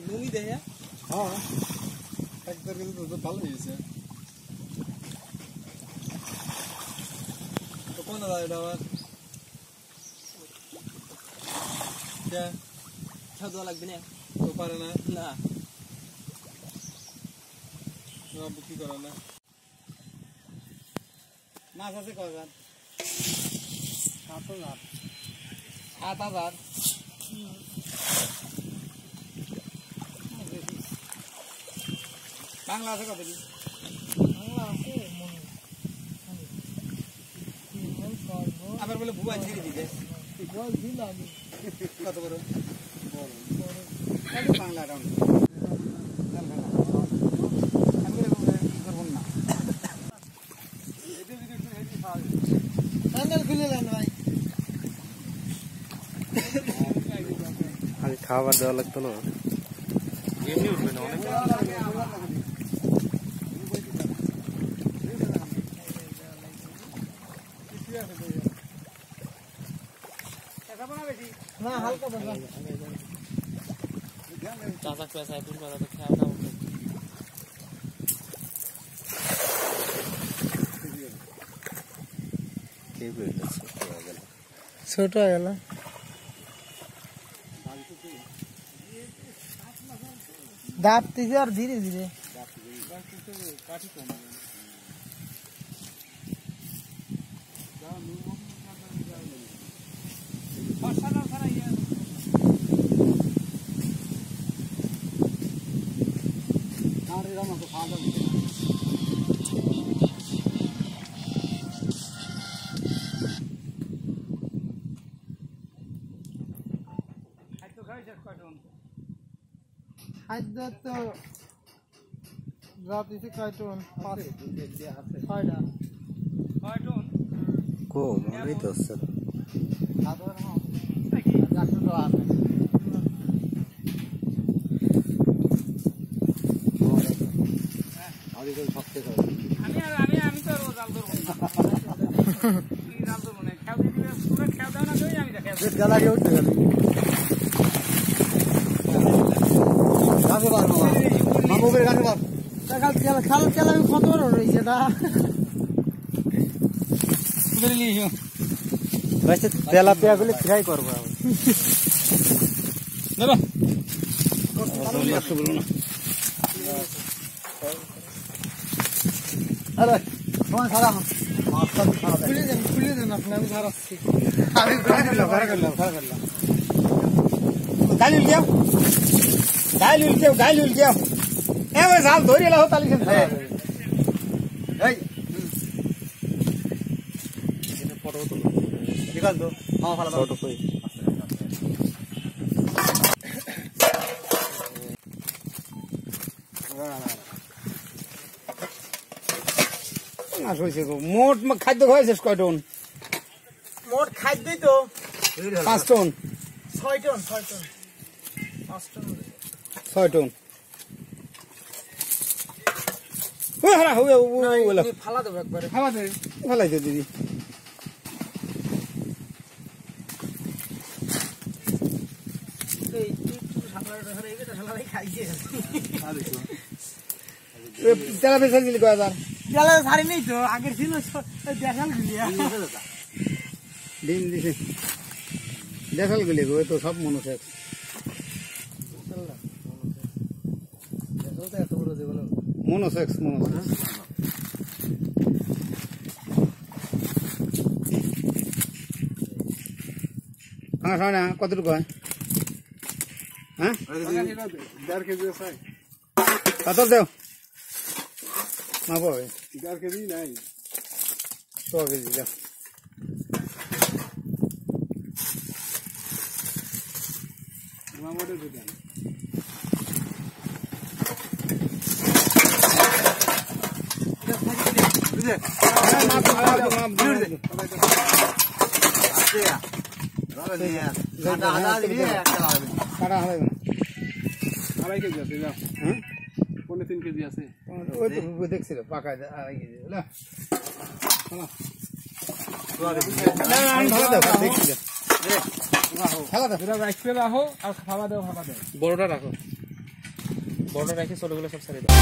লুঙ্গি দেয় হ্যাঁ একবার কিন্তু তো ভালো হয়েছে তো কোন দাদা এটা আবার কে ছাদুয়া লাগবে না তো পারে না না কি করে না মাছ আছে কয়বার 7,000 7,000 বাংলা আছে কত দিন বাংলা আছে আবার বলে বুয়া ছেড়ে দিবে বল দিল আমি কত বড় বাংলা অ্যাকাউন্ট খাবার দেওয়া লাগতো না এমনি উঠবে না অনেক না হালকা বাবা চাচা পয়সা তুই কথা তো খেয়াল না ছোট হয়ে গেল দাঁত থেকে আর ধীরে ধীরে খাদ্য তো রাত এসে কয় টন 6টা কম এই তো স্যার আমি তো জাল ধরবো জাল ধরবো না খেয়াল দিবে পুরো খেয়াল দাও না আমি দেখে গালাকে উঠতে গেল গাছে বার মামুবের গাছে বার খাল খেলা কত বড় রয়েছে এটা তেলাপিয়া গুলি ফ্রাই করবো খুলে দেন আপনি আমি ধরাচ্ছি গাইল উল্টিয়াও এবার জাল ধরে এলা হো তালি ফটো তুলো নিকাল দো হ্যাঁ ভালো ফটো কই মোট খাদ্য খাইছিস কয় টন মোট খাদ্যই তো 5 টন 6 টন 5 টন 6 টন ও হারা হবে ওলা ফালা দেব একবারে খাওয়া দে ফালাই দে দিদি এই তুই সামলাটা ধরে এইটা সামলাই খাইছে তেলা বেচা দিলি কয় হাজার তেলা ছাড়ি নেই তো আগের ছিল দেখাল গুলিয়া ডিম দিছে দেখাল গুলি গো তো সব মনে আছে এত বড় যে বলো মনোসেক্স না কতটুকু হয় হ্যাঁ 1.5 কেজি কত দেও মাপো 1.5 কেজি নাই 100 কেজি দাও মামোদের দেন কাটা হবে না। 2.5 কেজি আছে যাও হ্যাঁ 3 কেজি আছে ওই তো দেখছিল পাকা 2.5 কেজি বুঝলা রাখো আর খাওয়া দাও বড়টা রাখো বড়টা রাখি ছোটগুলো সব ছেড়ে দাও